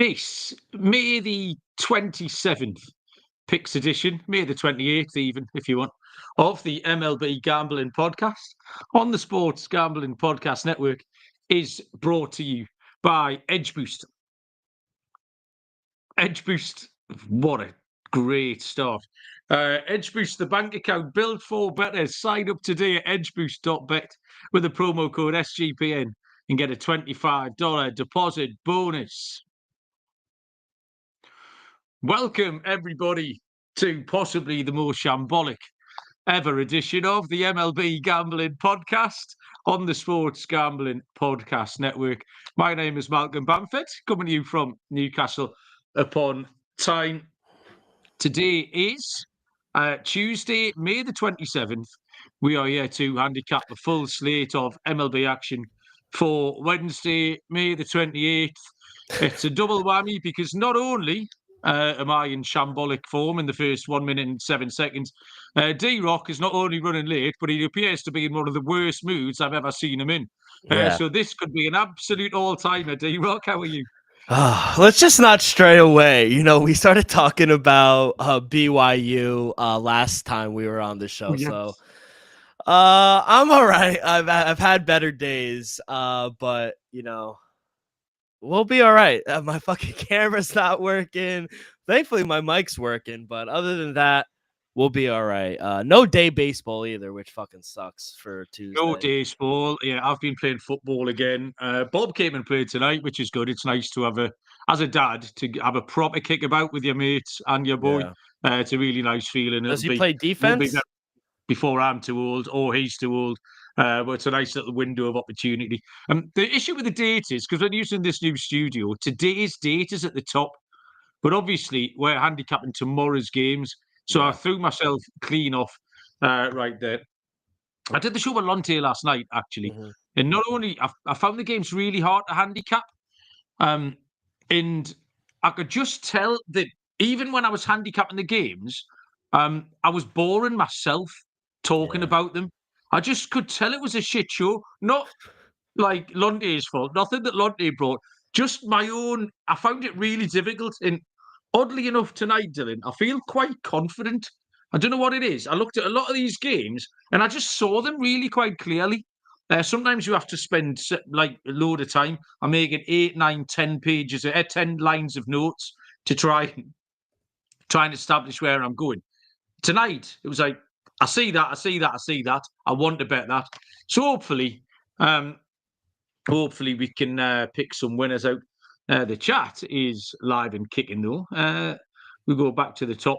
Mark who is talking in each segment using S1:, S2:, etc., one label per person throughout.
S1: This May the 27th Picks edition, May the 28th even, if you want, of the MLB Gambling Podcast on the Sports Gambling Podcast Network is brought to you by Edge Boost. Edge Boost, what a great start. Edge Boost, the bank account built for better. Sign up today at edgeboost.bet with the promo code SGPN and get a $25 deposit bonus. Welcome, everybody, to possibly the most shambolic ever edition of the MLB Gambling Podcast on the Sports Gambling Podcast Network. My name is Malcolm Bamford, coming to you from Newcastle upon Tyne. Today is Tuesday, May the 27th. We are here to handicap a full slate of MLB action for Wednesday, May the 28th. It's a double whammy because not only am I in shambolic form in the first 1 minute and 7 seconds, D-Rock is not only running late, but he appears to be in one of the worst moods I've ever seen him in. So this could be an absolute all-timer. D-Rock, how are you?
S2: Let's just not stray away. You know, we started talking about BYU last time we were on the show. Yes. So I'm all right. I've had better days, but, you know, we'll be all right. My fucking camera's not working. Thankfully, my mic's working. But other than that, we'll be all right. No day baseball either, which fucking sucks for Tuesday.
S1: No day baseball. Yeah, I've been playing football again. Bob came and played tonight, which is good. It's nice to have as a dad, to have a proper kickabout with your mates and your boy. Yeah. It's a really nice feeling.
S2: Does he play defense?
S1: Before I'm too old or he's too old. But it's a nice little window of opportunity. The issue with the date is, because we're using this new studio, today's date is at the top. But obviously, we're handicapping tomorrow's games. So I threw myself clean off right there. I did the show with Lonte last night, actually. Mm-hmm. And not only, I found the games really hard to handicap. And I could just tell that even when I was handicapping the games, I was boring myself talking about them. I just could tell it was a shit show. Not like Lonte's fault. Nothing that Lonte brought. Just my own. I found it really difficult. And oddly enough, tonight, Dylan, I feel quite confident. I don't know what it is. I looked at a lot of these games and I just saw them really quite clearly. Sometimes you have to spend like a load of time. I'm making 8, 9, 10 pages, 10 lines of notes to try and establish where I'm going. Tonight, it was like, I see that. I want to bet that. So hopefully we can pick some winners out. The chat is live and kicking though. We go back to the top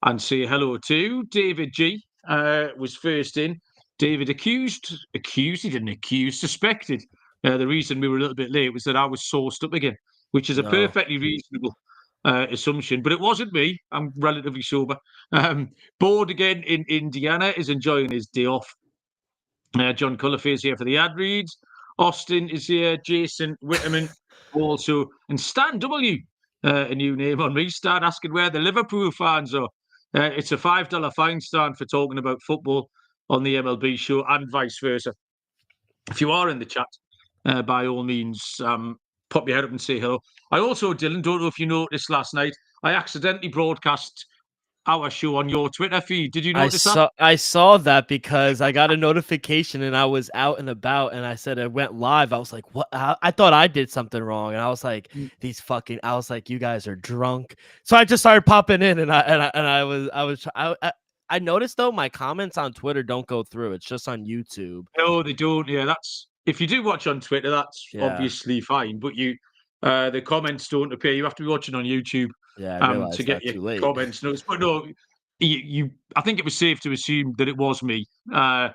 S1: and say hello to David G. Was first in. David suspected. The reason we were a little bit late was that I was sourced up again, which is a perfectly reasonable assumption, but it wasn't me. I'm relatively sober. Board again in Indiana is enjoying his day off. John Cullifay is here for the ad reads. Austin is here. Jason Whitterman also, and Stan W. A new name on me. Stan asking where the Liverpool fans are. It's a $5 fine, Stan, for talking about football on the MLB show, and vice versa. If you are in the chat, by all means, pop your head up and say hello. I also, Dylan, don't know if you noticed last night, I accidentally broadcast our show on your Twitter feed. Did you notice that?
S2: I saw that because I got a notification and I was out and about and I said it went live. I was like, what? I thought I did something wrong. And I was like, I was like, you guys are drunk. So I just started popping in and I noticed though, my comments on Twitter don't go through. It's just on YouTube.
S1: No, they don't. Yeah, that's, if you do watch on Twitter, that's obviously fine. But the comments don't appear. You have to be watching on YouTube to get your comments notes. But no, I think it was safe to assume that it was me. So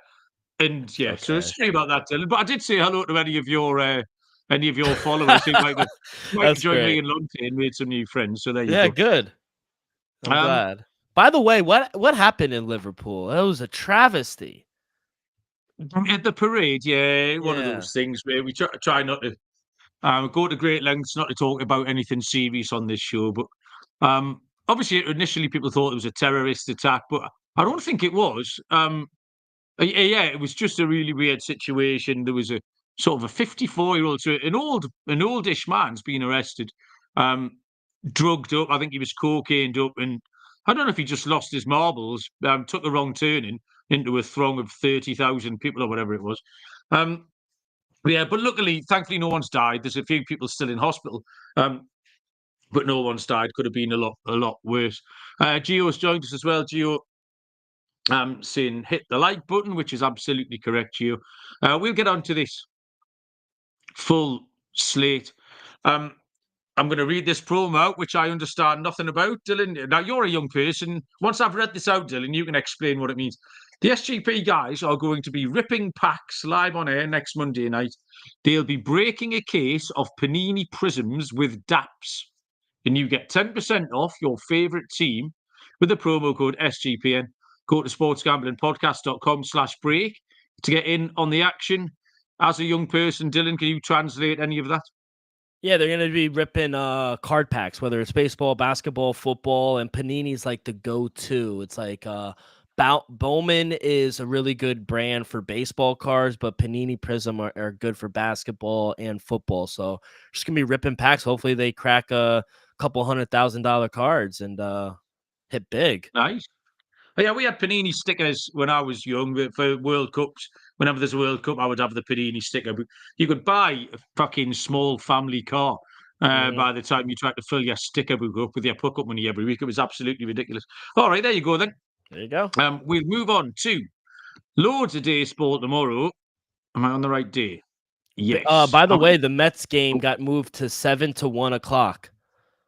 S1: sorry about that, Dylan. But I did say hello to any of your followers who might join me in London and made some new friends. So there you go.
S2: Yeah, good. I'm glad. By the way, what happened in Liverpool? It was a travesty.
S1: At the parade, one of those things where we try not to go to great lengths not to talk about anything serious on this show. But obviously, initially people thought it was a terrorist attack, but I don't think it was. It was just a really weird situation. There was a sort of a 54-year-old, so an oldish man's been arrested drugged up. I think he was cocained up, and I don't know if he just lost his marbles, took a wrong turning into a throng of 30,000 people or whatever it was. Yeah, but luckily, thankfully, no one's died. There's a few people still in hospital, but no one's died. Could have been a lot worse. Gio's joined us as well. Gio, saying hit the like button, which is absolutely correct, Gio. We'll get on to this full slate. I'm going to read this promo out, which I understand nothing about, Dylan. Now, you're a young person. Once I've read this out, Dylan, you can explain what it means. The SGP guys are going to be ripping packs live on air next Monday night. They'll be breaking a case of Panini Prisms with DAPS. And you get 10% off your favourite team with the promo code SGPN. Go to sportsgamblingpodcast.com/break to get in on the action. As a young person, Dylan, can you translate any of that?
S2: Yeah, they're going to be ripping card packs, whether it's baseball, basketball, football, and Panini's like the go-to. It's like Bowman is a really good brand for baseball cards, but Panini Prism are good for basketball and football. So just going to be ripping packs. Hopefully they crack a couple $100,000 cards and hit big.
S1: Nice. Yeah, we had Panini stickers when I was young for World Cups. Whenever there's a World Cup, I would have the Panini sticker. But you could buy a fucking small family car by the time you tried to fill your sticker book up with your puck-up money every week. It was absolutely ridiculous. All right, there you go then.
S2: There you go.
S1: We'll move on to loads of day sport tomorrow. Am I on the right day? Yes.
S2: By the way, the Mets game got moved to 7 to 1 o'clock.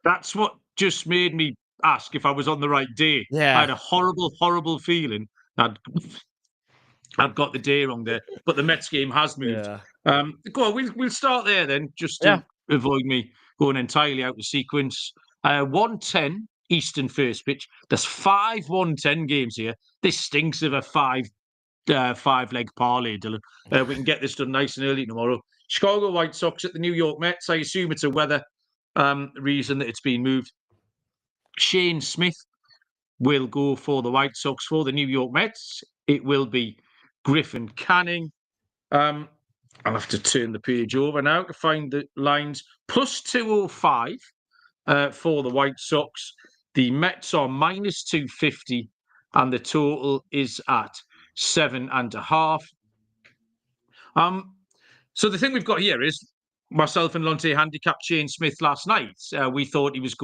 S1: That's what just made me ask if I was on the right day.
S2: Yeah.
S1: I had a horrible feeling I'd got the day wrong there, but the Mets game has moved.
S2: Yeah.
S1: Go on, we'll start there then, just to avoid me going entirely out of sequence. 1:10 Eastern first pitch. There's 5 1:10 games here. This stinks of a five-leg parlay, Dylan. We can get this done nice and early tomorrow. Chicago White Sox at the New York Mets. I assume it's a weather reason that it's been moved. Shane Smith will go for the White Sox. For the New York Mets, it will be Griffin Canning. I'll have to turn the page over now to find the lines. Plus 205 for the White Sox. The Mets are minus 250, and the total is at 7.5. So the thing we've got here is myself and Lonte handicapped Shane Smith last night. We thought he was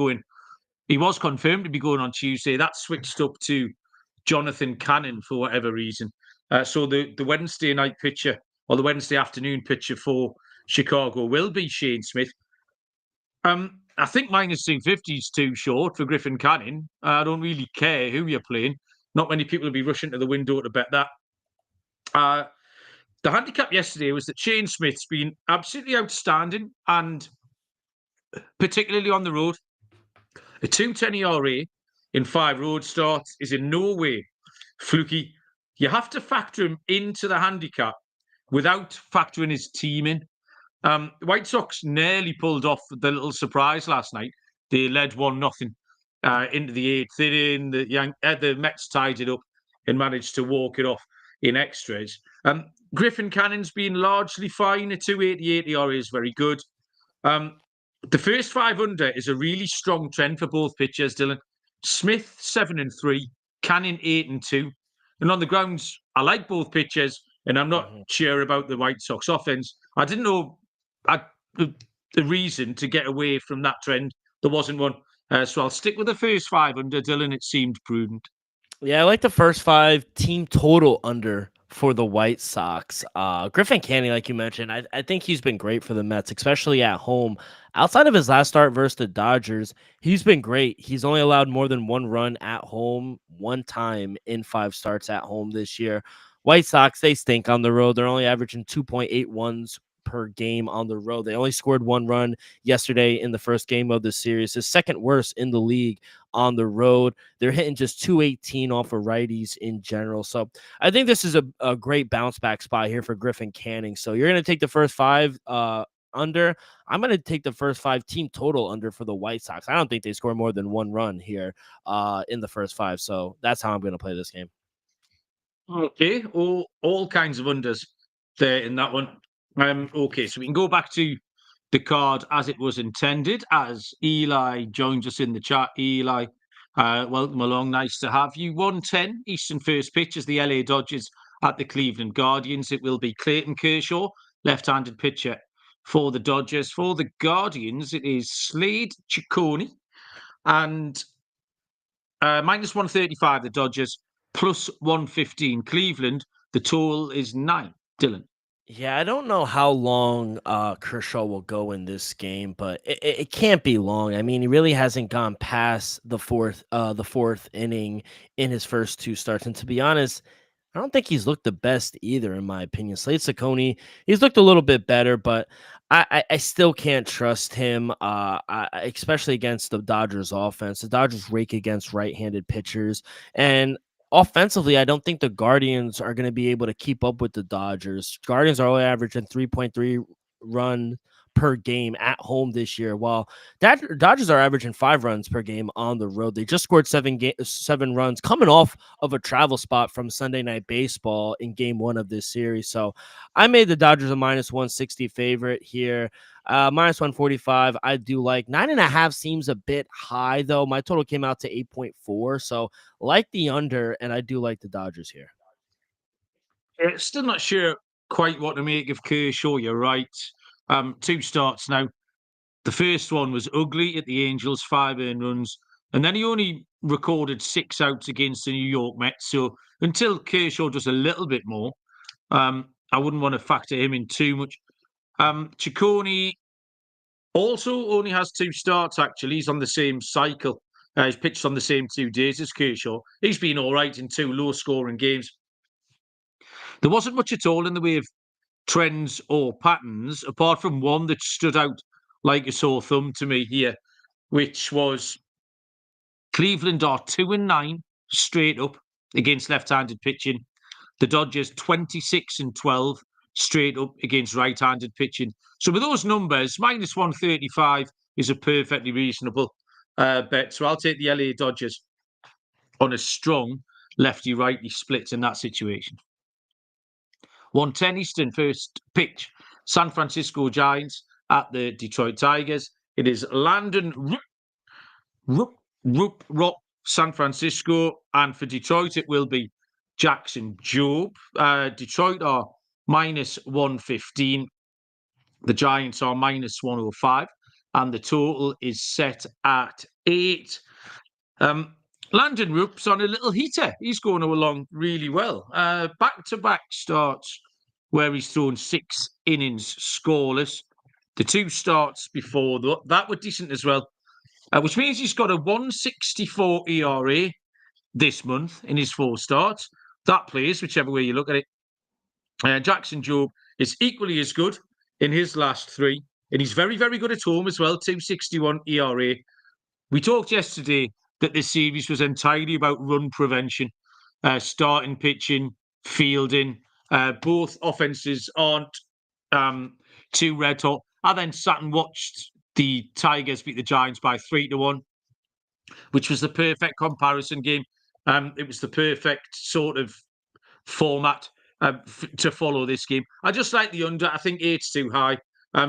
S1: confirmed to be going on Tuesday. That switched up to Jonathan Cannon for whatever reason. So the Wednesday night pitcher or the Wednesday afternoon pitcher for Chicago will be Shane Smith. I think minus 250 is too short for Griffin Canning. I don't really care who you're playing. Not many people will be rushing to the window to bet that. The handicap yesterday was that Shane Smith's been absolutely outstanding, and particularly on the road. A 2.10 ERA in 5 road starts is in no way fluky. You have to factor him into the handicap without factoring his team in. White Sox nearly pulled off the little surprise last night. They led 1-0 into the 8th inning. The Mets tied it up and managed to walk it off in extras. Griffin Cannon's been largely fine. A 2.88 ERA is very good. The first 5 under is a really strong trend for both pitchers, Dylan. Smith 7-3, Cannon 8-2. And on the grounds, I like both pitchers, and I'm not sure about the White Sox offense. I didn't know the reason to get away from that trend. There wasn't one. So I'll stick with the first 5 under, Dylan. It seemed prudent.
S2: Yeah, I like the first 5 team total under for the White Sox. Griffin Canning, like you mentioned, I think he's been great for the Mets, especially at home. Outside of his last start versus the Dodgers, he's been great. He's only allowed more than 1 run at home 1 time in 5 starts at home this year. White Sox, they stink on the road. They're only averaging 2.81 per game on the road. They only scored 1 run yesterday in the first game of the series. The second worst in the league on the road. They're hitting just 218 off of righties in general. So I think this is a great bounce back spot here for Griffin Canning. So you're going to take the first 5 under. I'm going to take the first 5 team total under for the White Sox. I don't think they score more than 1 run here in the first 5. So that's how I'm going to play this game.
S1: Okay, all kinds of unders there in that one. Okay, so we can go back to the card as it was intended, as Eli joins us in the chat. Eli, welcome along. Nice to have you. 1:10 Eastern first pitch is the LA Dodgers at the Cleveland Guardians. It will be Clayton Kershaw, left-handed pitcher for the Dodgers. For the Guardians, it is Slade Ciccone and minus 135, the Dodgers, plus 115, Cleveland. The total is 9. Dylan.
S2: Yeah, I don't know how long Kershaw will go in this game, but it can't be long. I mean, he really hasn't gone past the fourth inning in his first 2 starts. And to be honest, I don't think he's looked the best either, in my opinion. Slade Ciccone, he's looked a little bit better, but I still can't trust him, especially against the Dodgers offense. The Dodgers rake against right-handed pitchers, and offensively, I don't think the Guardians are going to be able to keep up with the Dodgers. Guardians are only averaging 3.3 run per game at home this year, while Dodgers are averaging 5 runs per game on the road. They just scored 7 runs coming off of a travel spot from Sunday Night Baseball in game 1 of this series. So I made the Dodgers a minus 160 favorite here. Minus 145, I do like. 9.5 seems a bit high, though. My total came out to 8.4, so like the under, and I do like the Dodgers here.
S1: Still not sure quite what to make of Kershaw. You're right. 2 starts now. The first one was ugly at the Angels, 5 earned runs, and then he only recorded 6 outs against the New York Mets. So until Kershaw does a little bit more, I wouldn't want to factor him in too much. Ciccone also only has 2 starts, actually. He's on the same cycle. He's pitched on the same 2 days as Kershaw. He's been all right in 2 low-scoring games. There wasn't much at all in the way of trends or patterns, apart from one that stood out like a sore thumb to me here, which was Cleveland are 2-9 straight up against left-handed pitching. The Dodgers 26-12 straight up against right-handed pitching. So with those numbers, minus 135 is a perfectly reasonable bet. So I'll take the LA Dodgers on a strong lefty-righty split in that situation. 1:10 Eastern first pitch. San Francisco Giants at the Detroit Tigers. It is Landon Rupp, San Francisco. And for Detroit, it will be Jackson Jobe. Detroit are minus 115. The Giants are minus 105. And the total is set at 8. Landon Rupp's on a little heater. He's going along really well. Back-to-back starts where he's thrown 6 innings scoreless. The 2 starts before that were decent as well, which means he's got a 1.64 ERA this month in his 4 starts. That plays whichever way you look at it. Jackson Jobe is equally as good in his last 3, and he's very, very good at home as well, 2.61 ERA. We talked yesterday that this series was entirely about run prevention, starting pitching, fielding. Both offenses aren't too red hot. I then sat and watched the Tigers beat the Giants by 3-1, which was the perfect comparison game. It was the perfect sort of format to follow this game. I just like the under. I think 8's too high.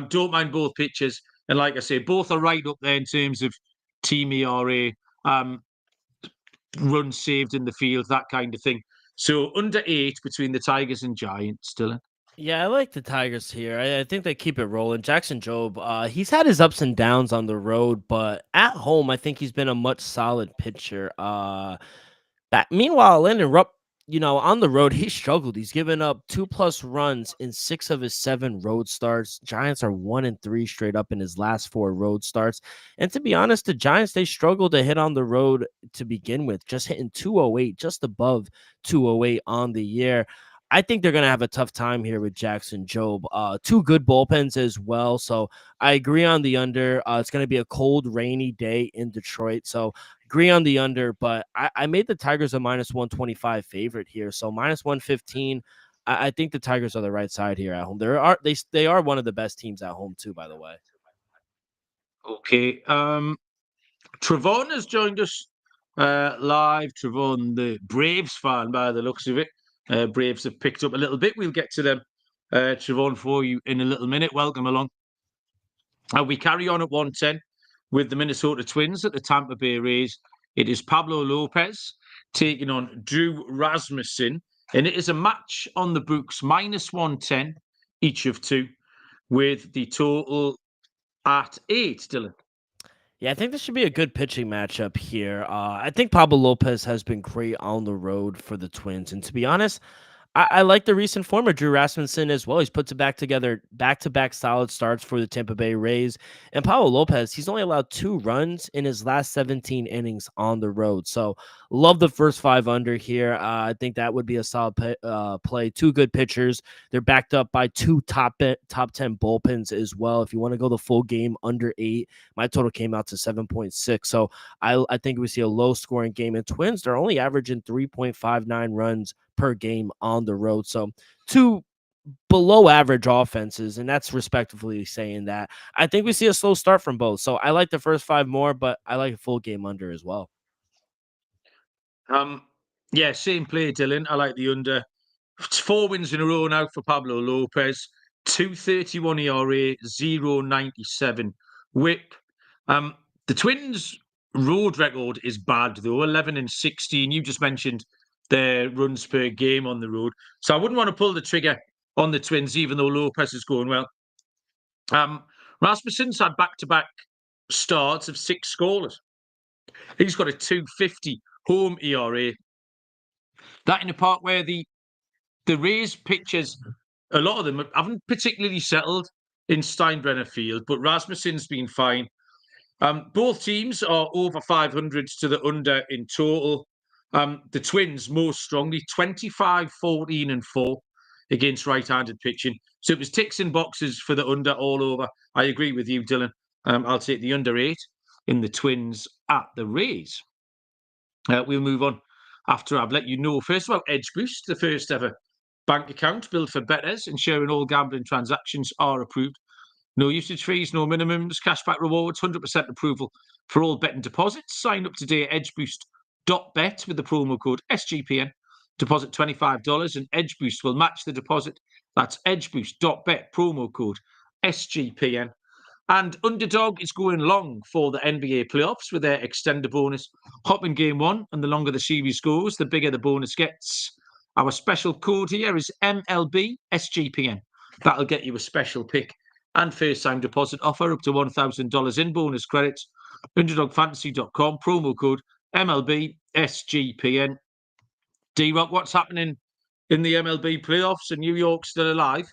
S1: Don't mind both pitchers. And like I say, both are right up there in terms of team ERA, runs saved in the field, that kind of thing. So under 8 between the Tigers and Giants, Dylan.
S2: Yeah, I like the Tigers here. I think they keep it rolling. Jackson Jobe, he's had his ups and downs on the road, but at home, I think he's been a much solid pitcher. Meanwhile, Landon Rupp, on the road, he struggled. He's given up 2+ runs in 6 of his 7 road starts. Giants are 1-3 straight up in his last 4 road starts. And to be honest, the Giants, they struggled to hit on the road to begin with, just hitting 208, just above 208 on the year. I think they're going to have a tough time here with Jackson Jobe. 2 good bullpens as well. So I agree on the under. It's going to be a cold, rainy day in Detroit. So agree on the under, but I made the Tigers a minus 125 favorite here. So minus 115. I think the Tigers are the right side here at home. They are one of the best teams at home too, by the way.
S1: Okay. Travon has joined us live. Travon, the Braves fan by the looks of it. Braves have picked up a little bit. We'll get to them, Travon, for you in a little minute. Welcome along. We carry on at 110 with the Minnesota Twins at the Tampa Bay Rays. It is Pablo Lopez taking on Drew Rasmussen, and it is a match on the books, minus 110 each of two, with the total at 8, Dylan.
S2: Yeah, I think this should be a good pitching matchup here. I think Pablo Lopez has been great on the road for the Twins. And to be honest, I like the recent form of Drew Rasmussen as well. He's put together back-to-back solid starts for the Tampa Bay Rays. And Pablo Lopez, he's only allowed 2 runs in his last 17 innings on the road. So love the first 5 under here. I think that would be a solid play. 2 good pitchers. They're backed up by 2 top 10 bullpens as well. If you want to go the full game under 8, my total came out to 7.6. So I think we see a low-scoring game. And Twins, they're only averaging 3.59 runs per game on the road. So 2 below average offenses, and that's respectively saying that. I think we see a slow start from both. So I like the first 5 more, but I like a full game under as well.
S1: Yeah, same play, Dylan. I like the under. It's 4 wins in a row now for Pablo Lopez. 2.31 ERA, 0.97 WHIP. The Twins' road record is bad, though, 11-16. You just mentioned their runs per game on the road. So I wouldn't want to pull the trigger on the Twins, even though Lopez is going well. Rasmussen's had back-to-back starts of 6 scoreless. He's got a 2.50 home ERA. That in a part where the Rays pitchers, a lot of them haven't particularly settled in Steinbrenner Field, but Rasmussen's been fine. Both teams are over 500 to the under in total. The Twins most strongly, 25, 14 and 4 against right-handed pitching. So it was ticks and boxes for the under all over. I agree with you, Dylan. I'll take the under 8 in the Twins at the Rays. We'll move on after I've let you know first about Edge Boost, the first ever bank account built for bettors, ensuring all gambling transactions are approved. No usage fees, no minimums, cashback rewards, 100% approval for all betting deposits. Sign up today at edgeboost.bet with the promo code SGPN. Deposit $25 and Edge Boost will match the deposit. That's edgeboost.bet, promo code SGPN. And Underdog is going long for the NBA playoffs with their extender bonus. Hop in game 1, and the longer the series goes, the bigger the bonus gets. Our special code here is MLB SGPN. That'll get you a special pick and first-time deposit offer up to $1,000 in bonus credits. UnderdogFantasy.com, promo code MLB SGPN. D-Rock, what's happening in the MLB playoffs? Are New York still alive?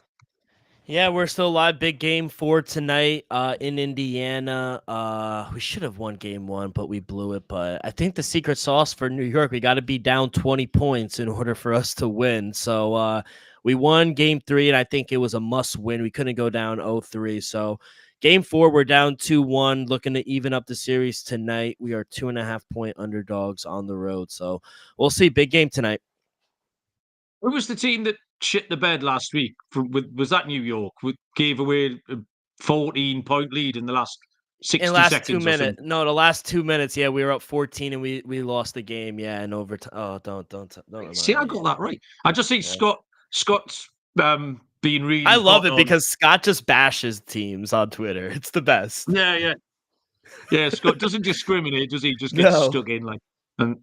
S2: Yeah, we're still live. Big game 4 tonight in Indiana. We should have won game 1, but we blew it. But I think the secret sauce for New York, we got to be down 20 points in order for us to win. So we won game 3, and I think it was a must win. We couldn't go down 0-3. So game 4, we're down 2-1, looking to even up the series tonight. We are 2.5-point underdogs on the road. So we'll see. Big game tonight.
S1: Who was the team that shit the bed last week? Was that New York? Gave away a 14-point lead in the last 60 seconds.
S2: 2 minutes. No, the last 2 minutes. Yeah, we were up 14 and we lost the game. Yeah, in overtime. Oh, don't.
S1: See, I got that right. I just think Scott's being really.
S2: I love it because Scott just bashes teams on Twitter. It's the best.
S1: Yeah. Scott doesn't discriminate, does he? Just gets stuck in and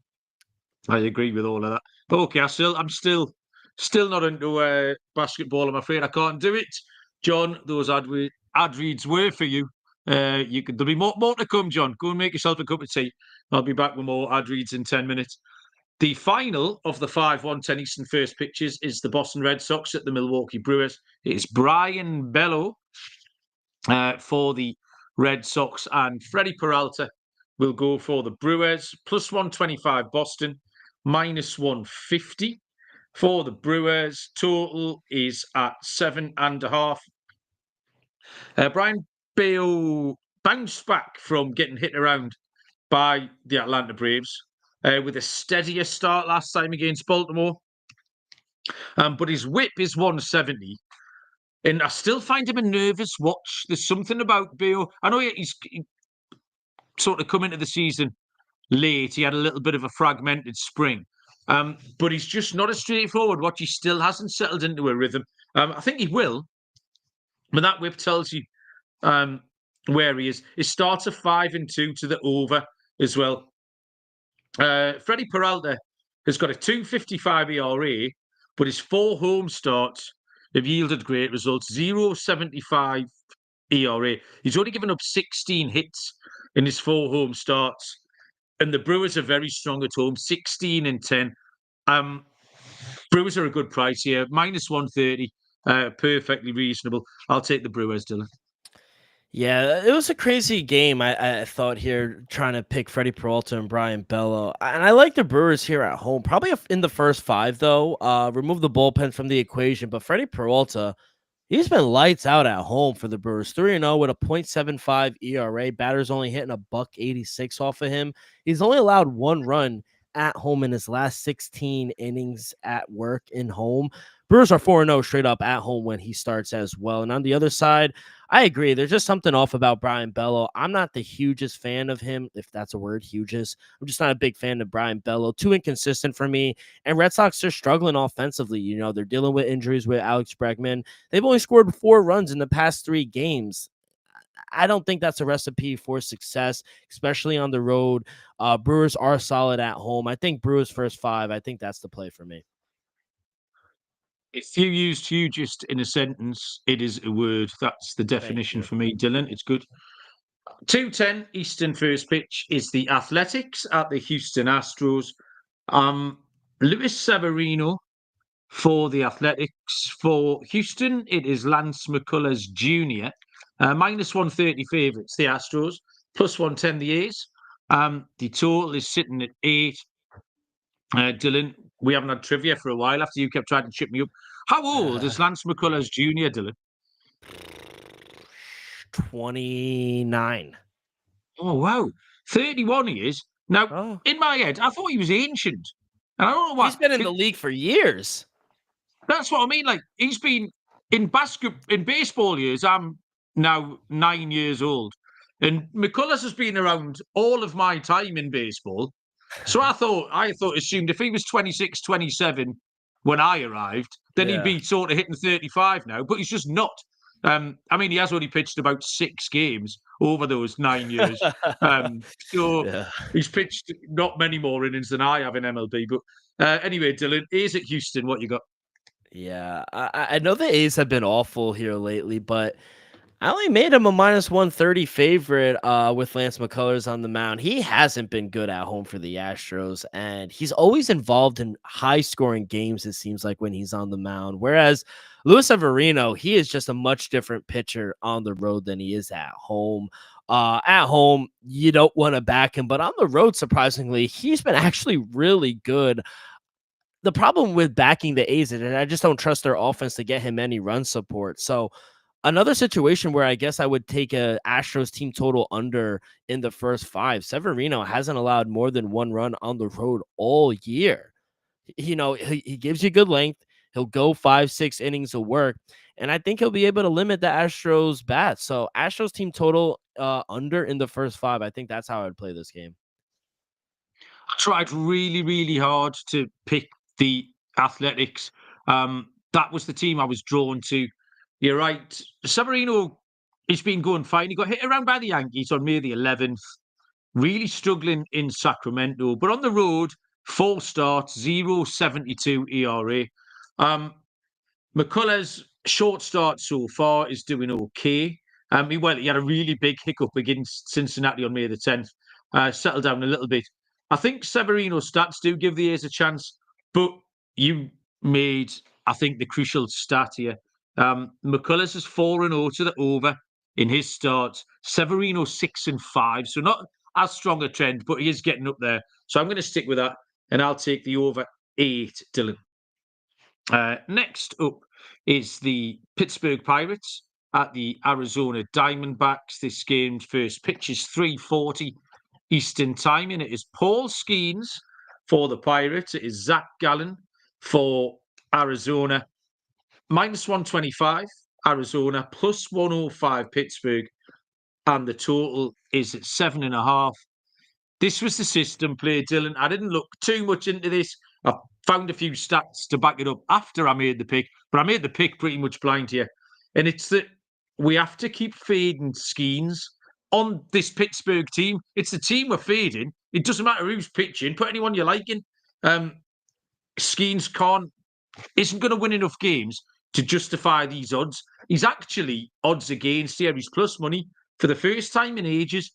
S1: I agree with all of that. But okay, I'm still not into basketball. I'm afraid I can't do it. John, those ad reads were for you. There'll be more to come, John. Go and make yourself a cup of tea. I'll be back with more ad reads in 10 minutes. The final of the 5-1-10 Eastern first pitches is the Boston Red Sox at the Milwaukee Brewers. It is Brian Bello for the Red Sox, and Freddie Peralta will go for the Brewers. Plus 125 Boston, minus 150 for the Brewers. Total is at 7.5. Brian Bello bounced back from getting hit around by the Atlanta Braves with a steadier start last time against Baltimore. But his whip is 170. And I still find him a nervous watch. There's something about Bello. I know he's sort of come into the season late. He had a little bit of a fragmented spring. But he's just not a straightforward watch. He still hasn't settled into a rhythm. I think he will. But that whip tells you where he is. His starts are 5-2 to the over as well. Freddie Peralta has got a 2.55 ERA, but his 4 home starts have yielded great results. 0.75 ERA. He's only given up 16 hits in his 4 home starts. And the Brewers are very strong at home, 16-10. Brewers are a good price here, -130, perfectly reasonable. I'll take the Brewers, Dylan.
S2: Yeah, it was a crazy game, I thought, here, trying to pick Freddie Peralta and Brian Bello. And I like the Brewers here at home. Probably in the first 5, though. Remove the bullpen from the equation. But Freddie Peralta, he's been lights out at home for the Brewers. 3-0 with a .75 ERA. Batters only hitting a .186 off of him. He's only allowed 1 run at home in his last 16 innings at work in home. Brewers are 4-0 straight up at home when he starts as well. And on the other side, I agree. There's just something off about Brian Bello. I'm not the hugest fan of him, if that's a word, hugest. I'm just not a big fan of Brian Bello. Too inconsistent for me. And Red Sox are struggling offensively. You know, they're dealing with injuries with Alex Bregman. They've only scored 4 runs in the past 3 games. I don't think that's a recipe for success, especially on the road. Brewers are solid at home. I think Brewers first 5. I think that's the play for me.
S1: If you used hugest in a sentence, it is a word. That's the definition for me, Dylan. It's good. 2:10 Eastern first pitch is the Athletics at the Houston Astros. Luis Severino for the Athletics. For Houston, it is Lance McCullers Jr. -130 favourites, the Astros. +110 the A's. The total is sitting at 8. Dylan, we haven't had trivia for a while after you kept trying to chip me up. How old is Lance McCullers Jr., Dylan?
S2: 29.
S1: Oh, wow. 31 he is. Now, in my head, I thought he was ancient. And I don't know why.
S2: He's been in the league for years.
S1: That's what I mean. Like, he's been in baseball years. I'm now 9 years old. And McCullers has been around all of my time in baseball. So I assumed if he was 26, 27 when I arrived, then he'd be sort of hitting 35 now, but he's just not. I mean, he has only pitched about 6 games over those 9 years. He's pitched not many more innings than I have in MLB. But anyway, Dylan, A's at Houston, what you got?
S2: Yeah, I know the A's have been awful here lately, but I only made him a -130 favorite with Lance McCullers on the mound. He hasn't been good at home for the Astros, and he's always involved in high-scoring games, it seems like, when he's on the mound. Whereas Luis Severino, he is just a much different pitcher on the road than he is at home. At home, you don't want to back him, but on the road, surprisingly, he's been actually really good. The problem with backing the A's is I just don't trust their offense to get him any run support. So another situation where I guess I would take a Astros team total under in the first 5. Severino hasn't allowed more than 1 run on the road all year. You know, he gives you good length. He'll go 5-6 innings of work, and I think he'll be able to limit the Astros bats. So Astros team total under in the first 5. I think that's how I would play this game.
S1: I tried really, really hard to pick the Athletics. That was the team I was drawn to. You're right. Severino, he's been going fine. He got hit around by the Yankees on May the 11th. Really struggling in Sacramento. But on the road, 4 starts, 0.72 ERA. McCullers' short start so far is doing okay. He had a really big hiccup against Cincinnati on May the 10th. Settled down a little bit. I think Severino's stats do give the A's a chance, but you made, I think, the crucial stat here. McCullers is 4-0 to the over in his starts. Severino 6-5, so not as strong a trend, but he is getting up there. So I'm going to stick with that, and I'll take the over 8, Dylan. Next up is the Pittsburgh Pirates at the Arizona Diamondbacks. This game's first pitch is 3:40 Eastern time, and it is Paul Skeens for the Pirates. It is Zach Gallen for Arizona. -125 Arizona, +105 Pittsburgh, and the total is at 7.5. This was the system play, Dylan. I didn't look too much into this. I found a few stats to back it up after I made the pick, but I made the pick pretty much blind here. And it's that we have to keep fading Skeens on this Pittsburgh team. It's the team we're fading. It doesn't matter who's pitching. Put anyone you like in. Skeens isn't going to win enough games to justify these odds. He's actually odds against here. He's plus money for the first time in ages.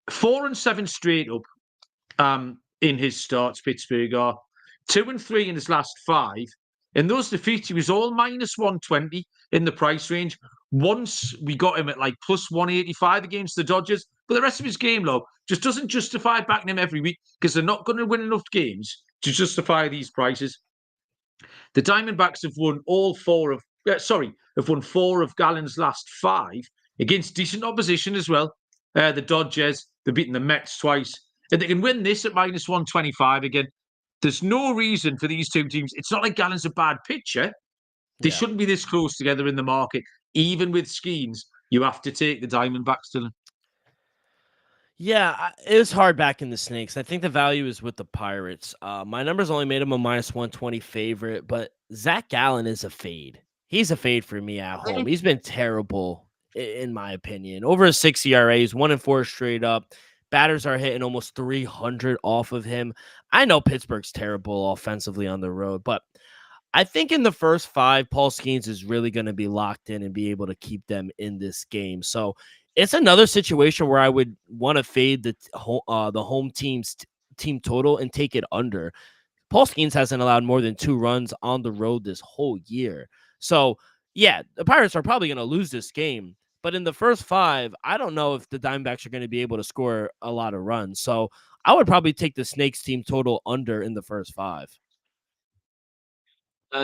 S1: 4 and 7 straight up in his starts. Pittsburgh are 2 and 3 in his last 5. In those defeats, he was all minus 120 in the price range. Once we got him at like plus 185 against the Dodgers, but the rest of his game, though, just doesn't justify backing him every week because they're not going to win enough games to justify these prices. The Diamondbacks have won have won 4 of Gallen's last 5 against decent opposition as well. The Dodgers, they've beaten the Mets twice, and they can win this at minus 125 again. There's no reason for these two teams. It's not like Gallen's a bad pitcher. They shouldn't be this close together in the market. Even with Skeens, you have to take the Diamondbacks, Dylan.
S2: Yeah, it was hard back in the Snakes. I think the value is with the Pirates. My numbers only made him a minus 120 favorite, but Zach Gallen is a fade. He's a fade for me at home. He's been terrible, in my opinion. Over a 6 ERA, he's 1 and 4 straight up. Batters are hitting almost 300 off of him. I know Pittsburgh's terrible offensively on the road, but I think in the first 5, Paul Skeens is really going to be locked in and be able to keep them in this game. So it's another situation where I would want to fade the home team's team total and take it under. Paul Skeens hasn't allowed more than 2 runs on the road this whole year. So, yeah, the Pirates are probably going to lose this game. But in the first 5, I don't know if the Diamondbacks are going to be able to score a lot of runs. So I would probably take the Snakes team total under in the first 5.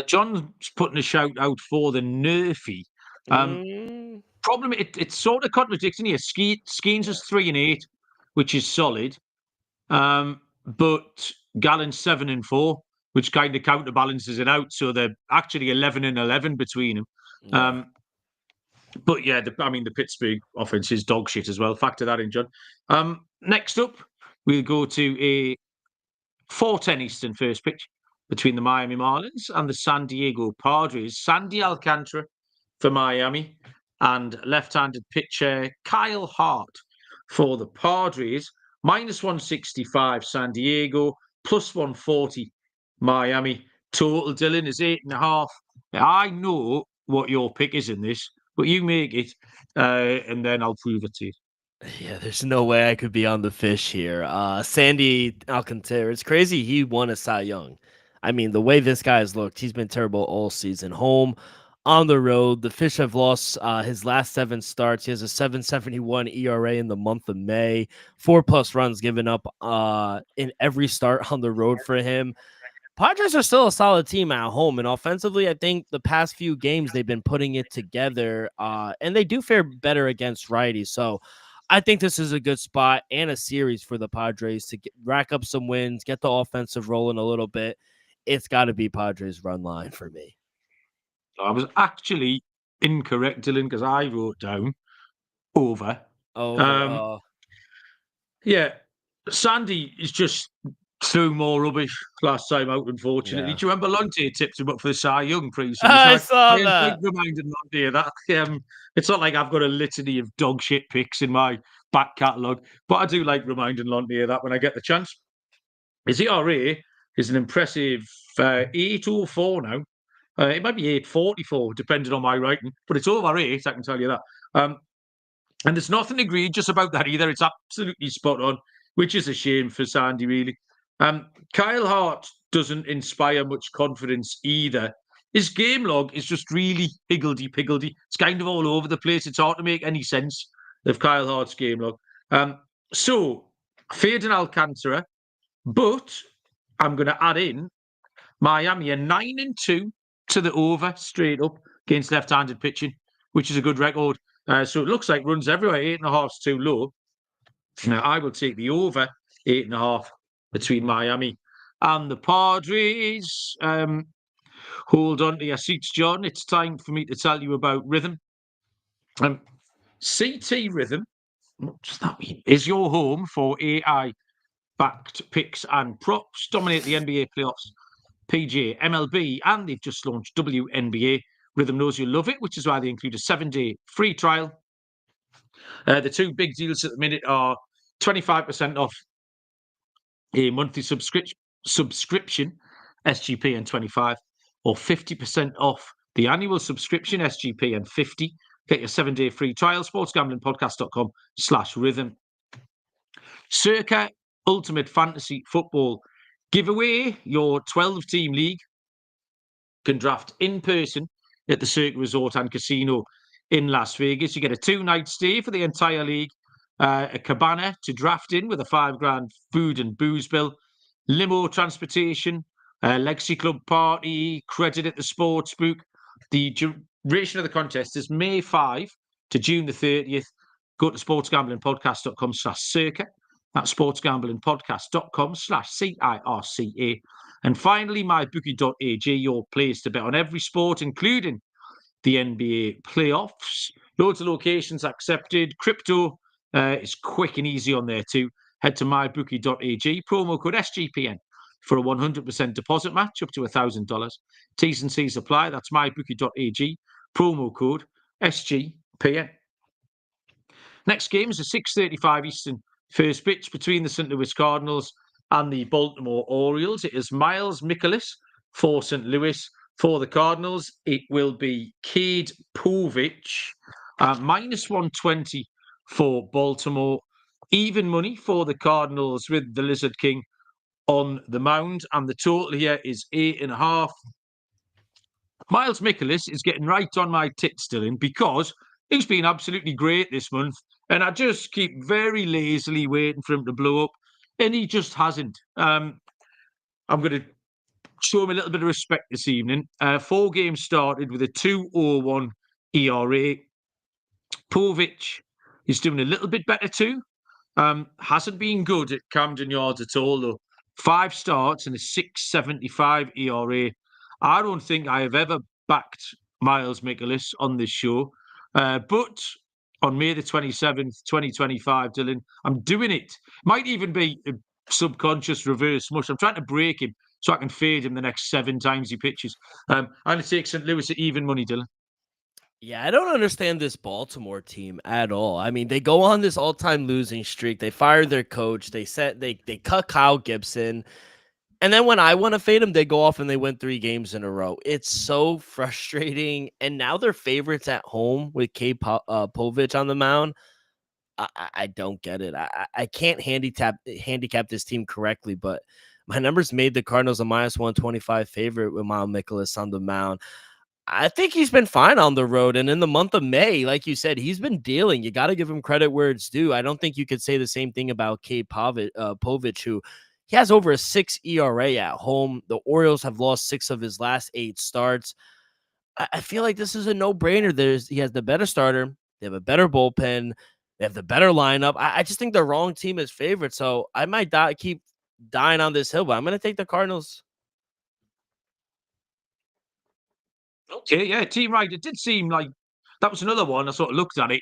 S1: John's putting a shout out for the Nerfy. Problem, it's sort of contradicting here. Skeens is 3 and 8, which is solid. But Gallen's 7 and 4, which kind of counterbalances it out. So they're actually 11 and 11 between them. Yeah. But yeah, the Pittsburgh offense is dog shit as well. Factor that in, John. Next up, we'll go to a 4:10 Eastern first pitch between the Miami Marlins and the San Diego Padres. Sandy Alcantara for Miami and left-handed pitcher Kyle Hart for the Padres. Minus 165 San Diego, plus 140 Miami. Total, Dylan, is 8.5. I know what your pick is in this, but you make it, and then I'll prove it to you.
S2: Yeah, there's no way I could be on the fish here. Sandy Alcantara, it's crazy he won a Cy Young. I mean, the way this guy's looked, he's been terrible all season. Home, on the road, the Fish have lost his last 7 starts. He has a 7.71 ERA in the month of May. 4+ runs given up in every start on the road for him. Padres are still a solid team at home, and offensively, I think the past few games they've been putting it together, and they do fare better against righties. So I think this is a good spot and a series for the Padres to rack up some wins, get the offensive rolling a little bit. It's got to be Padres run line for me.
S1: I was actually incorrect, Dylan, because I wrote down over. Yeah, Sandy is just threw more rubbish last time out, unfortunately. Yeah. Do you remember Lonte tipped him up for the Cy Young pre-season?
S2: I saw that.
S1: Reminded Lonte of that. It's not like I've got a litany of dog shit picks in my back catalogue, but I do like reminding Lonte of that when I get the chance. His ERA is an impressive 8.04 now. It might be 8.44, depending on my writing, but it's over 8, I can tell you that. And there's nothing egregious about that either. It's absolutely spot on, which is a shame for Sandy, really. Kyle Hart doesn't inspire much confidence either. His game log is just really higgledy-piggledy. It's kind of all over the place. It's hard to make any sense of Kyle Hart's game log. So, fading Alcantara, but I'm going to add in Miami a 9 and 2 to the over straight up against left-handed pitching, which is a good record. So it looks like runs everywhere. 8.5 is too low. Now I will take the over 8.5 between Miami and the Padres. Hold on to your seats, John. It's time for me to tell you about Rhythm. CT Rhythm, what does that mean? Is your home for AI-backed picks and props. Dominate the NBA playoffs, PGA, MLB, and they've just launched WNBA Rhythm knows you'll love it, which is why they include a 7-day free trial. The two big deals at the minute are 25% off a monthly subscription, SGPN 25, or 50% off the annual subscription, SGPN 50. Get your 7-day free trial, sportsgamblingpodcast.com/rhythm. Circa Ultimate Fantasy Football giveaway. Your 12-team league can draft in person at the Circa Resort and Casino in Las Vegas. You get a 2-night stay for the entire league, a cabana to draft in with a $5,000 food and booze bill, limo transportation, Legacy Club party, credit at the sports book. The duration of the contest is May 5 to June the 30th. Go to sportsgamblingpodcast.com/circa. That's sportsgamblingpodcast.com/CIRCA. And finally, mybookie.ag, your place to bet on every sport, including the NBA playoffs. Loads of locations accepted. Crypto is quick and easy on there too. Head to mybookie.ag, promo code SGPN for a 100% deposit match up to $1,000. T's and C's apply. That's mybookie.ag, promo code SGPN. Next game is a 6:35 Eastern first pitch between the St. Louis Cardinals and the Baltimore Orioles. It is Miles Mikolas for St. Louis. For the Cardinals, it will be Cade Povich, -120 for Baltimore. Even money for the Cardinals with the Lizard King on the mound. And the total here is 8.5. Miles Mikolas is getting right on my tits, Dylan, because he's been absolutely great this month. And I just keep very lazily waiting for him to blow up. And he just hasn't. I'm going to show him a little bit of respect this evening. 4 games started with a 2.01 ERA. Povich is doing a little bit better too. Hasn't been good at Camden Yards at all, though. 5 starts and a 6.75 ERA. I don't think I have ever backed Miles Mikolas on this show. But on May the 27th, 2025, Dylan, I'm doing it. Might even be a subconscious reverse smush. I'm trying to break him so I can fade him the next 7 times he pitches. I'm going to take St. Louis at even money, Dylan.
S2: Yeah, I don't understand this Baltimore team at all. I mean, they go on this all-time losing streak. They fired their coach. They cut Kyle Gibson. And then when I want to fade them, they go off and they win 3 games in a row. It's so frustrating. And now they're favorites at home with Cade Povich on the mound. I don't get it. I can't handicap this team correctly, but my numbers made the Cardinals a -125 favorite with Miles Mikolas on the mound. I think he's been fine on the road. And in the month of May, like you said, he's been dealing. You got to give him credit where it's due. I don't think you could say the same thing about Cade Povich, who he has over a 6 ERA at home. The Orioles have lost 6 of his last 8 starts. I feel like this is a no-brainer. He has the better starter. They have a better bullpen. They have the better lineup. I just think the wrong team is favored. So I might keep dying on this hill, but I'm going to take the Cardinals.
S1: Okay, yeah, team right. It did seem like that was another one. I sort of looked at it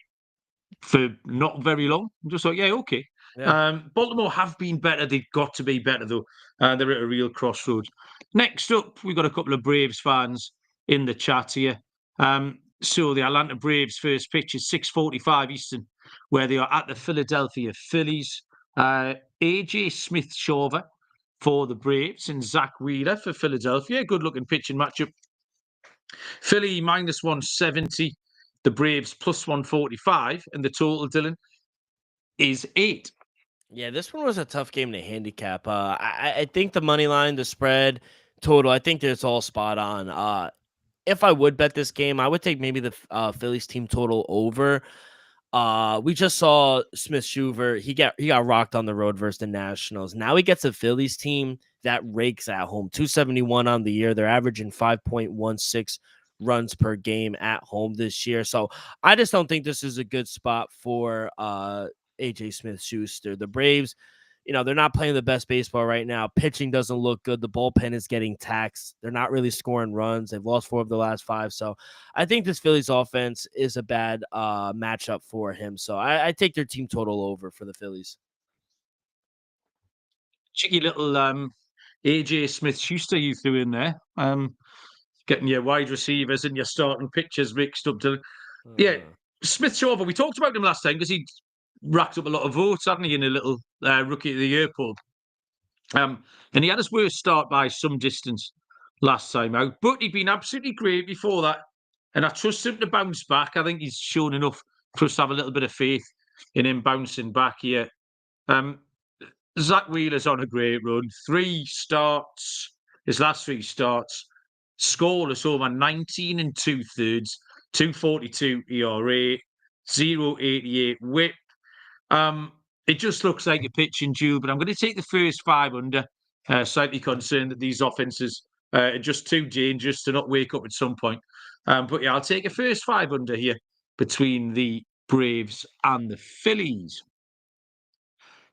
S1: for not very long. I'm just like, yeah, okay. Yeah. Baltimore have been better. They've got to be better, though. They're at a real crossroads. Next up, we've got a couple of Braves fans in the chat here. So the Atlanta Braves first pitch is 6:45 Eastern, where they are at the Philadelphia Phillies. AJ Smith-Shawver for the Braves and Zach Wheeler for Philadelphia. Good-looking pitching matchup. Philly -170, the Braves +145, and the total, Dylan, is 8.
S2: Yeah, this one was a tough game to handicap. I think the money line, the spread, total, I think it's all spot on. If I would bet this game, I would take maybe the Phillies team total over. We just saw Smith-Shawver. He got rocked on the road versus the Nationals. Now he gets a Phillies team that rakes at home. 271 on the year. They're averaging 5.16 runs per game at home this year. So I just don't think this is a good spot for AJ Smith-Schuster. The Braves, they're not playing the best baseball right now. Pitching doesn't look good. The bullpen is getting taxed. They're not really scoring runs. They've lost 4 of the last 5. So I think this Phillies offense is a bad matchup for him. So I take their team total over for the Phillies.
S1: Cheeky little AJ Smith-Schuster you threw in there. getting your wide receivers and your starting pitchers mixed up. Yeah, Smith Shawver, we talked about him last time because he racked up a lot of votes, hadn't he, in a little Rookie of the Year poll. And he had his worst start by some distance last time out, but he'd been absolutely great before that. And I trust him to bounce back. I think he's shown enough for us to have a little bit of faith in him bouncing back here. Zach Wheeler's on a great run. 3 starts, his last 3 starts, scoreless over 19 and 2/3, 2.42 ERA, 0.88 WHIP. It just looks like a pitching duel, but I'm going to take the first 5 under. Slightly concerned that these offenses are just too dangerous to not wake up at some point. But yeah, I'll take a first 5 under here between the Braves and the Phillies.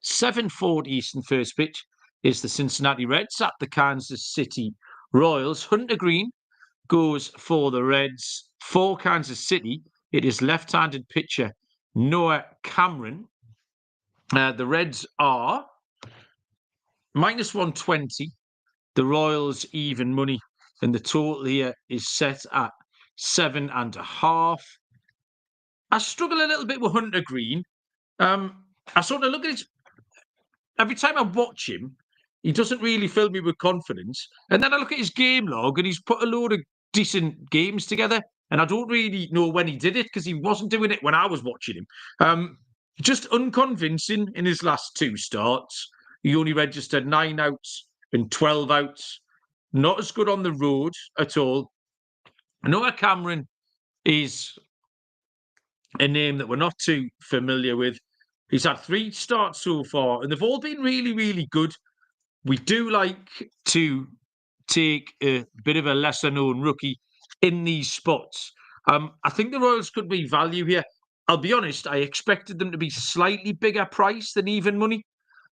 S1: 7:40 Eastern first pitch is the Cincinnati Reds at the Kansas City Royals. Hunter Green goes for the Reds. For Kansas City, it is left-handed pitcher Noah Cameron. The Reds are -120. The Royals even money, and the total here is set at 7.5. I struggle a little bit with Hunter Green. I sort of look at it every time I watch him. He doesn't really fill me with confidence, and then I look at his game log, and he's put a load of decent games together. And I don't really know when he did it because he wasn't doing it when I was watching him. Just unconvincing in his last 2 starts. He only registered 9 outs and 12 outs. Not as good on the road at all. Noah Cameron is a name that we're not too familiar with. He's had 3 starts so far, and they've all been really, really good. We do like to take a bit of a lesser-known rookie in these spots. I think the Royals could be value here. I'll be honest, I expected them to be slightly bigger price than even money.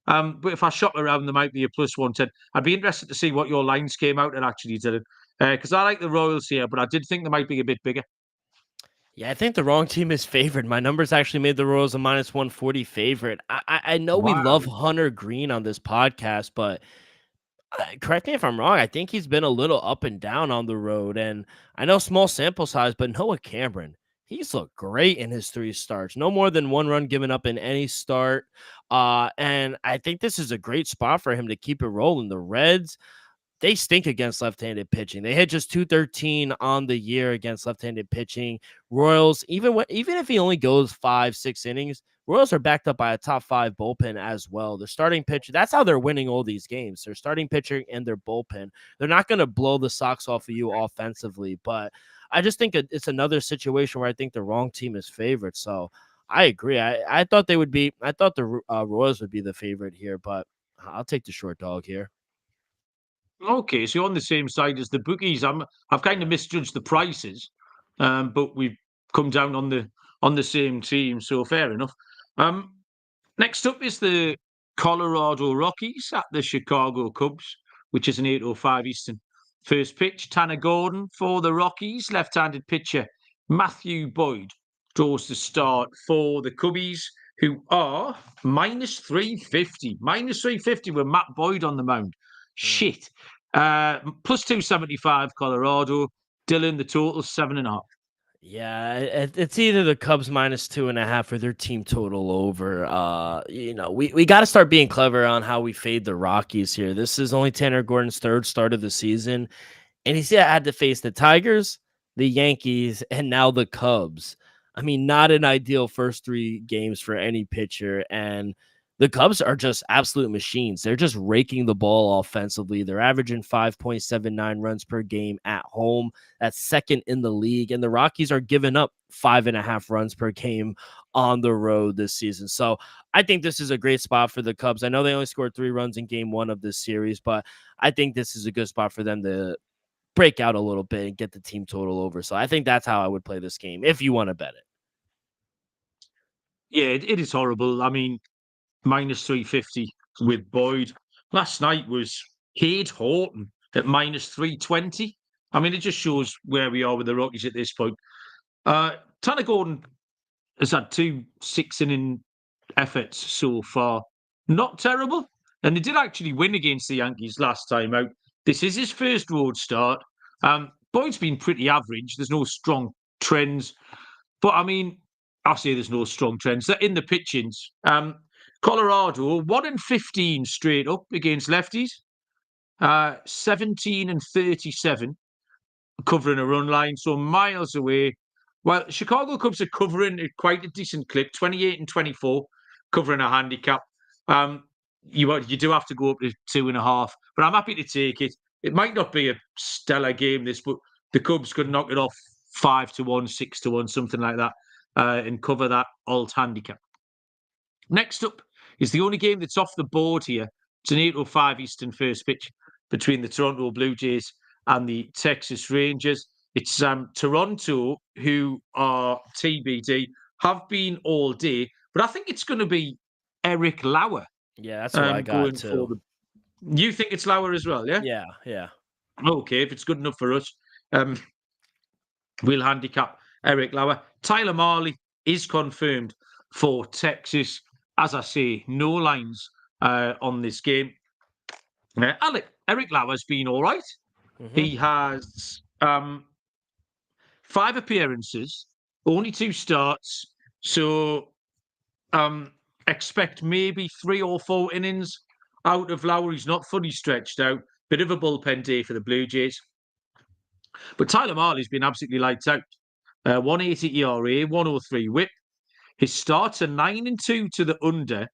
S1: But if I shop around, there might be a +110. I'd be interested to see what your lines came out and actually did it. Because I like the Royals here, but I did think they might be a bit bigger.
S2: Yeah, I think the wrong team is favored. My numbers actually made the Royals a -140 favorite. I know we love Hunter Green on this podcast, but correct me if I'm wrong. I think he's been a little up and down on the road. And I know small sample size, but Noah Cameron, he's looked great in his 3 starts. No more than 1 run given up in any start. And I think this is a great spot for him to keep it rolling. The Reds, they stink against left-handed pitching. They hit just .213 on the year against left-handed pitching. Royals, even if he only goes 5-6 innings, Royals are backed up by a top 5 bullpen as well. Their starting pitcher, that's how they're winning all these games. Their starting pitcher and their bullpen. They're not going to blow the socks off of you offensively, but I just think it's another situation where I think the wrong team is favored. So I agree. I thought the Royals would be the favorite here, but I'll take the short dog here.
S1: Okay, so you're on the same side as the bookies. I've kind of misjudged the prices, but we've come down on the same team, so fair enough. Next up is the Colorado Rockies at the Chicago Cubs, which is an 8:05 Eastern first pitch. Tanner Gordon for the Rockies, left-handed pitcher Matthew Boyd draws the start for the Cubbies, who are -350. -350 with Matt Boyd on the mound. Shit. +275 Colorado. Dylan, the total 7.5.
S2: Yeah, it's either the Cubs -2.5 or their team total over. We got to start being clever on how we fade the Rockies here. This is only Tanner Gordon's 3rd start of the season, and he's had to face the Tigers, the Yankees, and now the Cubs. I mean, not an ideal first 3 games for any pitcher, and the Cubs are just absolute machines. They're just raking the ball offensively. They're averaging 5.79 runs per game at home. That's 2nd in the league. And the Rockies are giving up 5.5 runs per game on the road this season. So I think this is a great spot for the Cubs. I know they only scored 3 runs in game 1 of this series, but I think this is a good spot for them to break out a little bit and get the team total over. So I think that's how I would play this game if you want to bet it.
S1: Yeah, it is horrible. I mean, -350 with Boyd. Last night was Cade Horton at -320. I mean, it just shows where we are with the Rockies at this point. Tanner Gordon has had 2 6-inning efforts so far. Not terrible. And they did actually win against the Yankees last time out. This is his first road start. Boyd's been pretty average. There's no strong trends. But I mean, I say there's no strong trends. They're in the pitchings. Colorado, 1-15 straight up against lefties. 17-37 covering a run line, so miles away. Well, Chicago Cubs are covering at quite a decent clip, 28-24, covering a handicap. You do have to go up to 2.5, but I'm happy to take it. It might not be a stellar game, this, but the Cubs could knock it off 5-1, 6-1, something like that, and cover that alt handicap. Next up is the only game that's off the board here. It's an 8:05 Eastern first pitch between the Toronto Blue Jays and the Texas Rangers. It's Toronto, who are TBD, have been all day, but I think it's going to be Eric Lauer.
S2: Yeah, that's what I got too.
S1: You think it's Lauer as well, yeah?
S2: Yeah.
S1: Okay, if it's good enough for us, we'll handicap Eric Lauer. Tyler Mahle is confirmed for Texas. As I say, no lines on this game. Eric Lauer's been all right. Mm-hmm. He has 5 appearances, only 2 starts. So expect maybe 3 or 4 innings out of Lauer. He's not fully stretched out. Bit of a bullpen day for the Blue Jays. But Tyler Mahle's been absolutely lights out. 180 ERA, 103 whip. His starts are 9-2 to the under.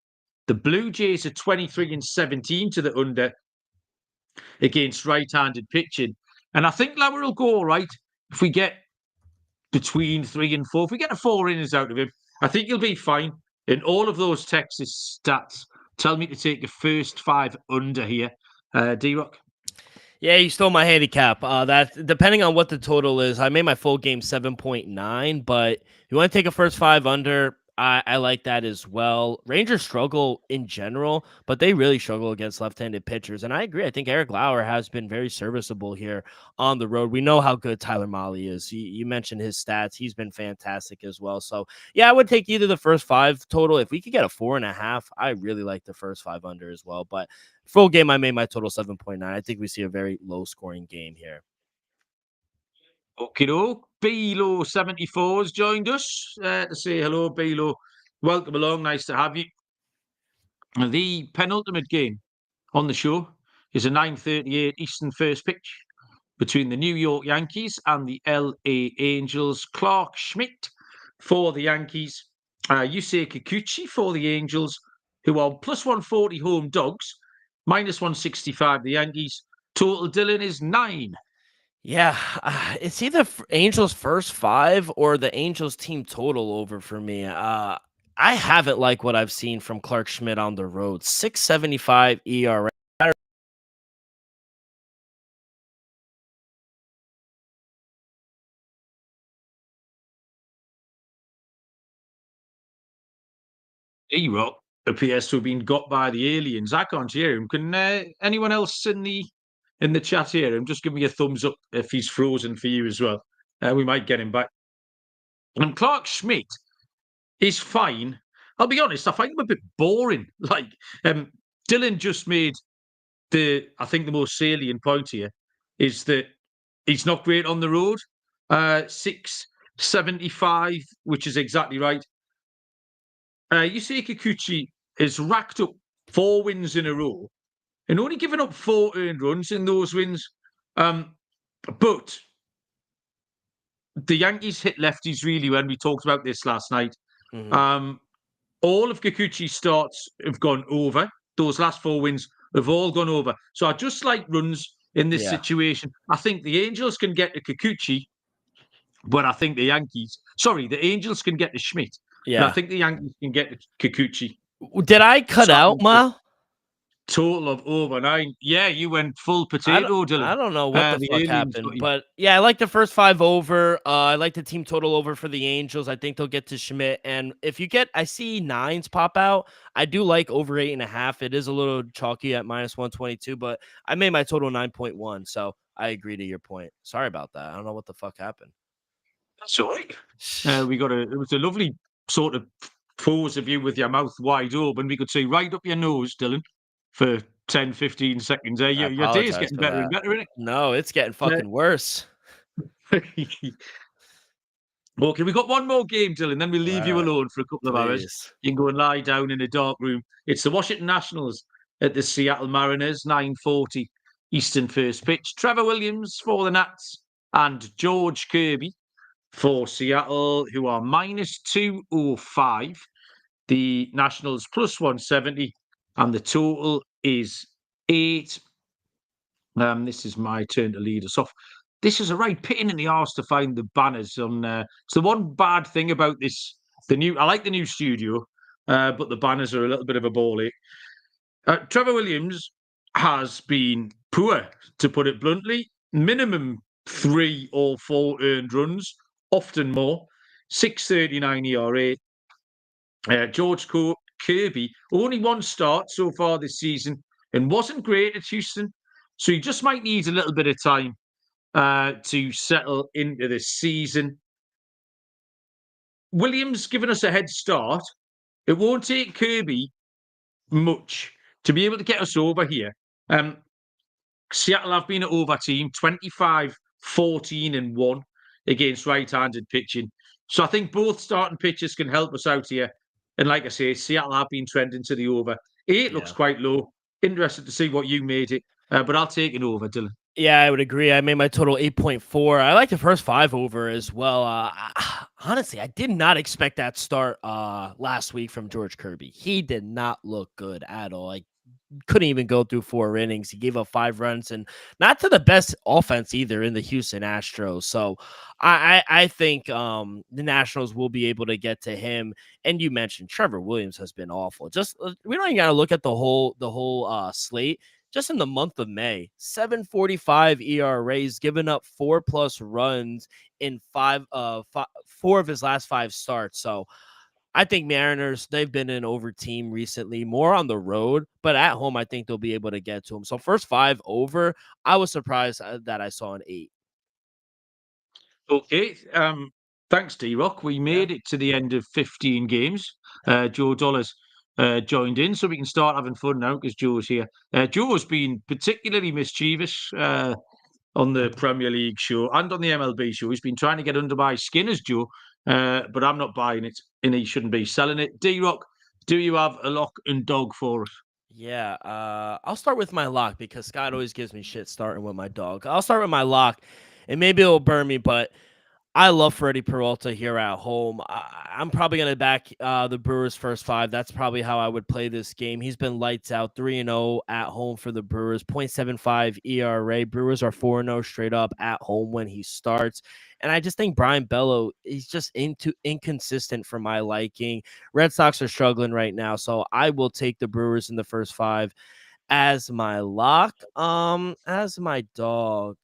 S1: The Blue Jays are 23-17 to the under against right-handed pitching. And I think Lauer will go all right if we get between 3 and 4. If we get 4 innings out of him, I think he'll be fine. And all of those Texas stats tell me to take the first 5 under here. D-Rock?
S2: Yeah, you stole my handicap. That depending on what the total is, I made my full game 7.9, but you want to take a first 5 under, I like that as well. Rangers struggle in general, but they really struggle against left-handed pitchers. And I agree. I think Eric Lauer has been very serviceable here on the road. We know how good Tyler Mahle is. You mentioned his stats. He's been fantastic as well. So, yeah, I would take either the first 5 total. If we could get a 4.5, I really like the first 5 under as well. But full game, I made my total 7.9. I think we see a very low-scoring game here.
S1: Okie-doke. Bilo 74 has joined us to say hello, Bilo. Welcome along. Nice to have you. The penultimate game on the show is a 9:38 Eastern first pitch between the New York Yankees and the LA Angels. Clark Schmidt for the Yankees. Yusei Kikuchi for the Angels, who are plus 140 home dogs, minus 165 the Yankees. Total, Dylan, is 9.
S2: Yeah, it's either Angels first 5 or the Angels team total over for me. I haven't liked what I've seen from Clark Schmidt on the road. 6.75 ERA.
S1: E-Rock appears to have been got by the aliens. I can't hear him. Can anyone else in the chat hear him? Just give me a thumbs up if he's frozen for you as well. We might get him back. And Clark Schmidt is fine. I'll be honest, I find him a bit boring. Like, Dylan just made I think the most salient point here is that he's not great on the road. 6.75, which is exactly right. Yusei Kikuchi has racked up 4 wins in a row and only given up 4 earned runs in those wins. But the Yankees hit lefties really well. We talked about this last night. Mm-hmm. All of Kikuchi's starts have gone over. Those last 4 wins have all gone over. So I just like runs in this situation. I think the Angels can get to Kikuchi, but I think the Angels can get to Schmidt. Yeah, I think the Yankees can get to Kikuchi.
S2: Did I cut out, Ma?
S1: Total of over 9. Yeah, you went full potato, Dylan.
S2: I don't know what the fuck happened, but yeah, I like the first 5 over. I like the team total over for the Angels. I think they'll get to Schmidt. And if you I see 9s pop out. I do like over 8.5. It is a little chalky at minus 122, but I made my total 9.1. So I agree to your point. Sorry about that. I don't know what the fuck happened.
S1: That's all right. It was a lovely sort of pose of you with your mouth wide open. We could see right up your nose, Dylan, for 10, 15 seconds there. Your day is getting better and better, isn't it?
S2: No, it's getting fucking worse.
S1: Okay, we've got one more game, Dylan, then we'll leave you alone for a couple of hours.
S2: Please.
S1: You can go and lie down in a dark room. It's the Washington Nationals at the Seattle Mariners, 9:40 Eastern first pitch. Trevor Williams for the Nats and George Kirby for Seattle, who are minus 205. The Nationals plus 170, and the total is 8. This is my turn to lead us off. This is a right pain in the arse to find the banners on. It's the one bad thing about this. I like the new studio, but the banners are a little bit of a ball ache. Trevor Williams has been poor, to put it bluntly. Minimum 3 or 4 earned runs, often more. 6.39 ERA. George Kirby, only one start so far this season and wasn't great at Houston. So he just might need a little bit of time to settle into the season. Williams given us a head start. It won't take Kirby much to be able to get us over here. Seattle have been an over team, 25-14-1 against right-handed pitching. So I think both starting pitchers can help us out here. And like I say, Seattle have been trending to the over. 8 looks quite low. Interested to see what you made it. But I'll take it over, Dylan.
S2: Yeah, I would agree. I made my total 8.4. I like the first 5 over as well. Honestly, I did not expect that start last week from George Kirby. He did not look good at all. Like, couldn't even go through 4 innings. He gave up 5 runs and not to the best offense either in the Houston Astros. So I think the Nationals will be able to get to him. And you mentioned Trevor Williams has been awful. Just we don't even got to look at the whole slate. Just in the month of May, 7.45 ERAs, given up 4+ runs in 4 of his last 5 starts. So I think Mariners, they've been an over team recently, more on the road, but at home, I think they'll be able to get to him. So first 5 over, I was surprised that I saw an 8.
S1: Okay. Thanks, D-Rock. We made it to the end of 15 games. Joe Dollars joined in, so we can start having fun now because Joe's here. Joe's been particularly mischievous on the Premier League show and on the MLB show. He's been trying to get under my skin as Joe, but I'm not buying it, and he shouldn't be selling it. D-Rock, do you have a lock and dog for us?
S2: Yeah, I'll start with my lock because Scott always gives me shit starting with my dog. I'll start with my lock, and maybe it'll burn me, but I love Freddie Peralta here at home. I'm probably going to back the Brewers first 5. That's probably how I would play this game. He's been lights out, 3-0 at home for the Brewers, 0.75 ERA. Brewers are 4-0 straight up at home when he starts. And I just think Brian Bello, he's just inconsistent for my liking. Red Sox are struggling right now, so I will take the Brewers in the first 5 as my lock. As my dog,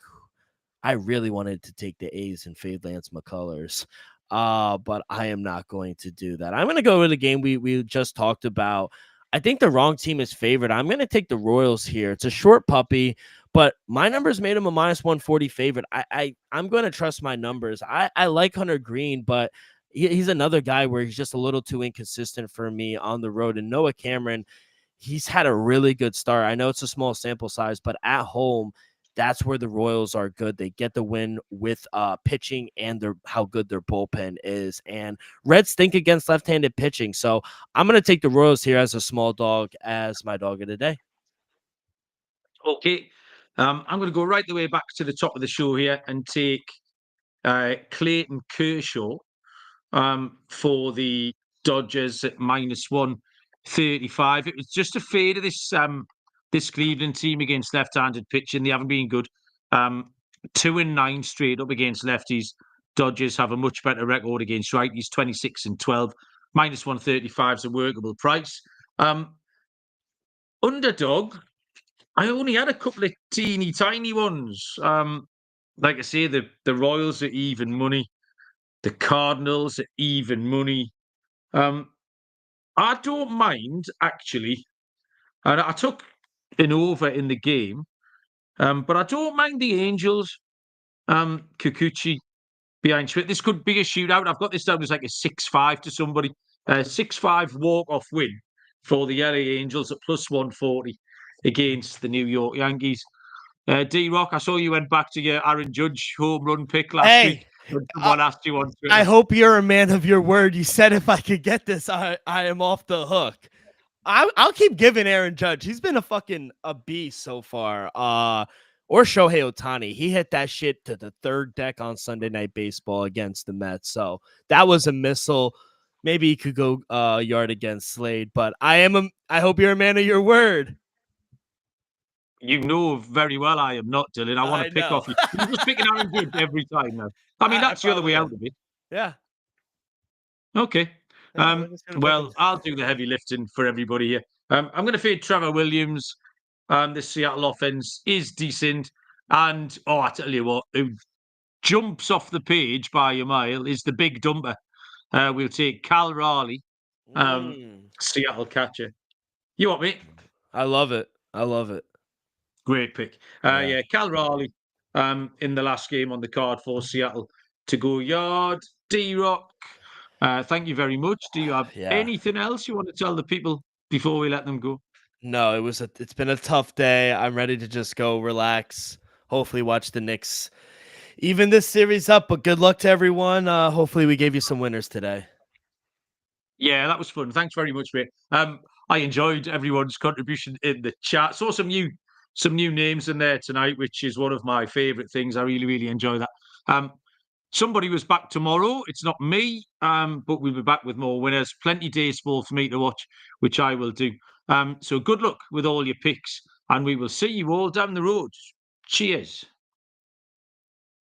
S2: I really wanted to take the A's and fade Lance McCullers, but I am not going to do that. I'm going to go with the game we just talked about. I think the wrong team is favored. I'm going to take the Royals here. It's a short puppy, but my numbers made him a minus 140 favorite. I'm going to trust my numbers. I like Hunter Green, but he's another guy where he's just a little too inconsistent for me on the road. And Noah Cameron, he's had a really good start. I know it's a small sample size, but at home, that's where the Royals are good. They get the win with pitching and how good their bullpen is. And Reds stink against left-handed pitching. So I'm going to take the Royals here as a small dog as my dog of the day.
S1: Okay. I'm going to go right the way back to the top of the show here and take Clayton Kershaw for the Dodgers at minus 135. It was just a fade of this Cleveland team against left-handed pitching. They haven't been good. 2-9 straight up against lefties. Dodgers have a much better record against righties, 26-12. Minus 135 is a workable price. Underdog, I only had a couple of teeny tiny ones. Like I say, the Royals are even money. The Cardinals are even money. I don't mind, actually. And I took an over in the game, but I don't mind the Angels. Kikuchi behind Schmidt. This could be a shootout. I've got this down as like a 6-5 to somebody. 6-5 walk-off win for the LA Angels at plus 140 against the New York Yankees. D-Rock, I saw you went back to your Aaron Judge home run pick last week. Someone asked you on Twitter.
S2: I hope you're a man of your word. You said if I could get this, I am off the hook. I'll keep giving Aaron Judge. He's been a beast so far. Or Shohei Ohtani. He hit that shit to the third deck on Sunday Night Baseball against the Mets. So that was a missile. Maybe he could go yard against Slade. But I hope you're a man of your word.
S1: You know very well I am not, Dylan. I want to pick off you. You're just picking Aaron Judge every time now. I mean, that's the other way out of it.
S2: Yeah.
S1: Okay. Well, I'll do the heavy lifting for everybody here. I'm going to fade Trevor Williams. The Seattle offense is decent. And, I tell you what, who jumps off the page by a mile is the big dumper. We'll take Cal Raleigh, Seattle catcher. You want me?
S2: I love it.
S1: Great pick. Yeah, Cal Raleigh in the last game on the card for Seattle to go yard. D-Rock, thank you very much. Do you have anything else you want to tell the people before we let them go?
S2: No, it's been a tough day. I'm ready to just go relax. Hopefully watch the Knicks even this series up, but good luck to everyone. Hopefully we gave you some winners today.
S1: Yeah, that was fun. Thanks very much, mate. I enjoyed everyone's contribution in the chat. Saw some new names in there tonight, which is one of my favorite things. I really, really enjoy that. Somebody was back tomorrow. It's not me, but we'll be back with more winners. Plenty baseball for me to watch, which I will do. So good luck with all your picks, and we will see you all down the road. Cheers.